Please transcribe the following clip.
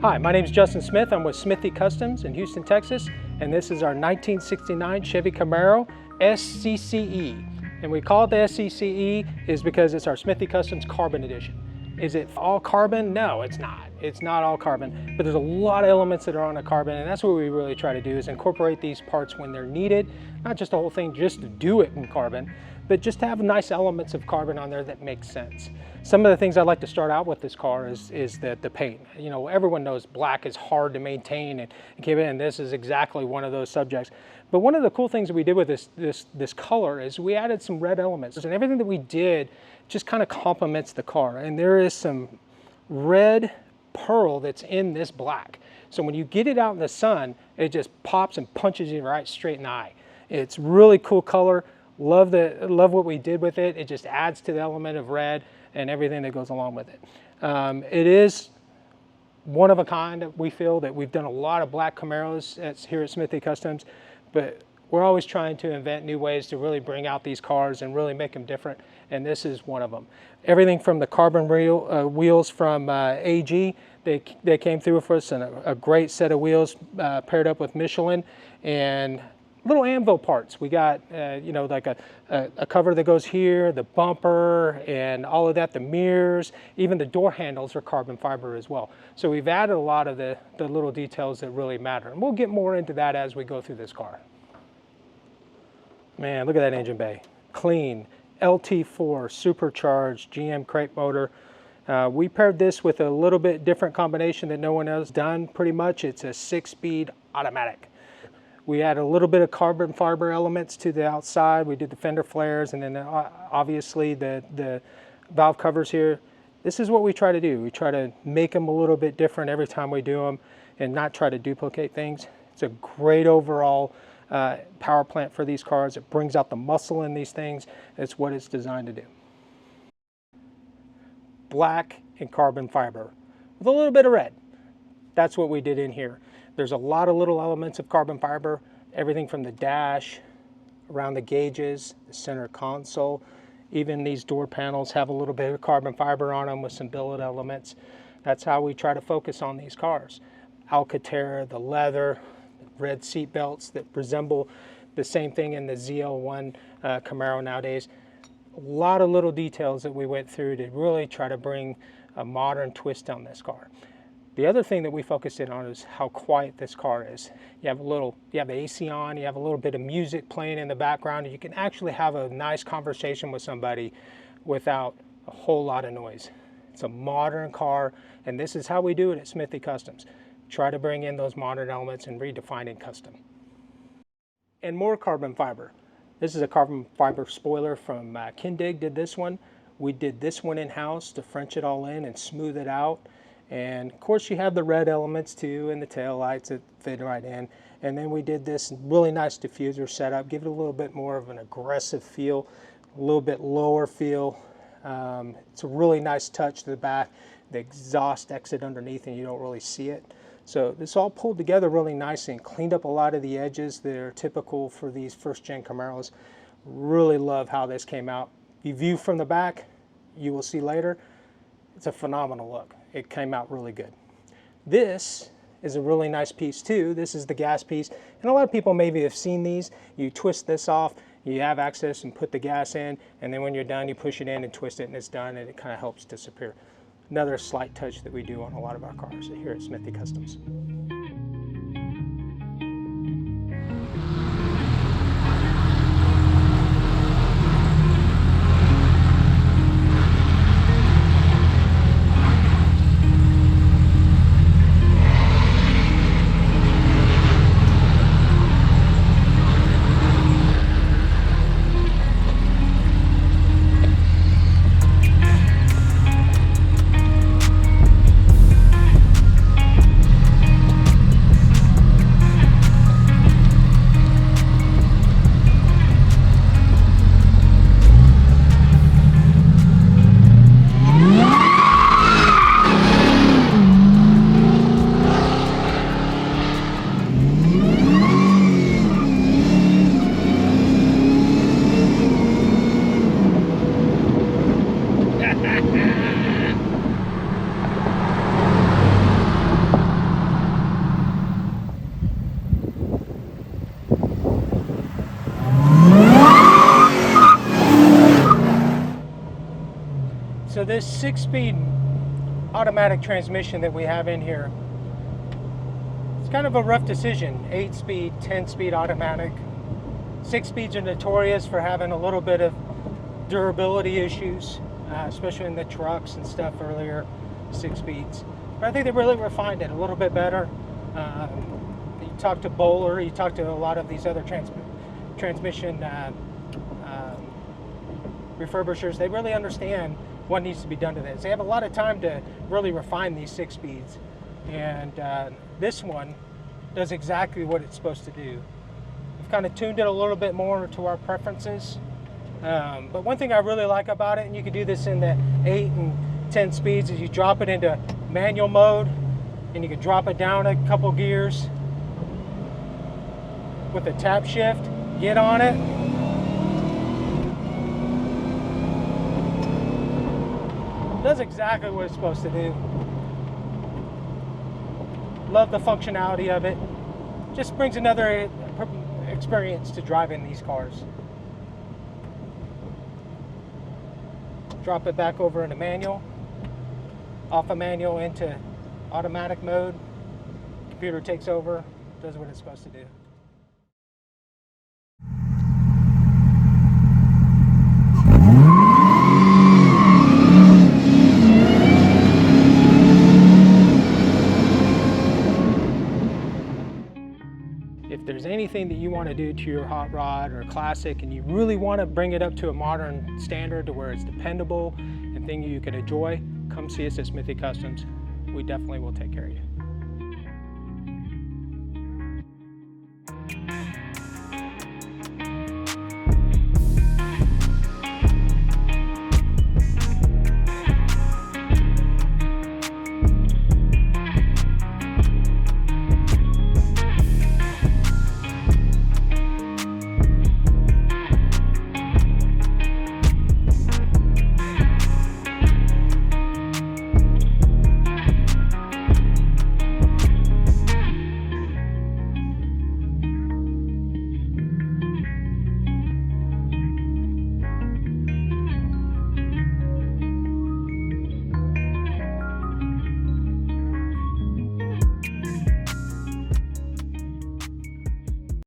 Hi, my name is Justin Smith. I'm with Smithy Customs in Houston, Texas, and this is our 1969 Chevy Camaro SCCE. And we call it the SCCE is because it's our Smithy Customs Carbon Edition. Is it all carbon? No, it's not. It's not all carbon, but there's a lot of elements that are on a carbon, and that's what we really try to do is incorporate these parts when they're needed, not just the whole thing just to do it in carbon, but just to have nice elements of carbon on there that make sense. Some of the things I'd like to start out with this car is the paint. You know, everyone knows black is hard to maintain and keep it, and this is exactly one of those subjects. But one of the cool things that we did with this color is we added some red elements, and everything that we did just kind of complements the car. And there is some red pearl that's in this black. So when you get it out in the sun, it just pops and punches you right straight in the eye. It's really cool color. Love what we did with it. It just adds to the element of red and everything that goes along with it. It is one of a kind. We feel that we've done a lot of black Camaros here at Smithy Customs, but we're always trying to invent new ways to really bring out these cars and really make them different, and this is one of them. Everything from the carbon wheels from AG, they came through for us, and a great set of wheels paired up with Michelin, and little anvil parts. We got, you know, like a cover that goes here, the bumper, and all of that, the mirrors, even the door handles are carbon fiber as well. So we've added a lot of the little details that really matter, and we'll get more into that as we go through this car. Man, look at that engine bay. Clean, LT4, supercharged, GM crate motor. We paired this with a little bit different combination that no one else done pretty much. It's a 6-speed automatic. We add a little bit of carbon fiber elements to the outside. We did the fender flares, and then obviously the valve covers here. This is what we try to do. We try to make them a little bit different every time we do them and not try to duplicate things. It's a great overall power plant for these cars. It brings out the muscle in these things. It's what it's designed to do. Black and carbon fiber with a little bit of red. That's what we did in here. There's a lot of little elements of carbon fiber, everything from the dash, around the gauges, the center console. Even these door panels have a little bit of carbon fiber on them with some billet elements. That's how we try to focus on these cars. Alcantara, the leather, red seat belts that resemble the same thing in the ZL1 Camaro nowadays. A lot of little details that we went through to really try to bring a modern twist on this car. The other thing that we focused in on is how quiet this car is. You have the AC on, you have a little bit of music playing in the background, and you can actually have a nice conversation with somebody without a whole lot of noise. It's a modern car, and this is how we do it at Smithy Customs. Try to bring in those modern elements and redefining custom. And more carbon fiber. This is a carbon fiber spoiler from KINDIG did this one. We did this one in-house to French it all in and smooth it out. And of course you have the red elements too and the tail lights that fit right in. And then we did this really nice diffuser setup, give it a little bit more of an aggressive feel, a little bit lower feel. It's a really nice touch to the back. The exhaust exit underneath and you don't really see it. So this all pulled together really nicely and cleaned up a lot of the edges that are typical for these first-gen Camaros. Really love how this came out. If you view from the back, you will see later, it's a phenomenal look. It came out really good. This is a really nice piece too. This is the gas piece. And a lot of people maybe have seen these. You twist this off, you have access and put the gas in, and then when you're done, you push it in and twist it and it's done, and it kind of helps disappear. Another slight touch that we do on a lot of our cars here at Smithy Customs. So this 6-speed automatic transmission that we have in here, it's kind of a rough decision. 8-speed, 10-speed automatic. 6 speeds are notorious for having a little bit of durability issues, especially in the trucks and stuff earlier, 6 speeds. But I think they really refined it a little bit better. You talk to Bowler, you talk to a lot of these other transmission refurbishers, they really understand what needs to be done to this. They have a lot of time to really refine these 6 speeds. And this one does exactly what it's supposed to do. We've kind of tuned it a little bit more to our preferences. But one thing I really like about it, and you can do this in the 8 and 10 speeds, is you drop it into manual mode, and you can drop it down a couple gears with a tap shift, get on it. It does exactly what it's supposed to do. Love the functionality of it. Just brings another experience to driving these cars. Drop it back over into manual, off of manual into automatic mode. Computer takes over, does what it's supposed to do. If there's anything that you want to do to your hot rod or classic and you really want to bring it up to a modern standard to where it's dependable and thing you can enjoy, come see us at Smithy Customs. We definitely will take care of you.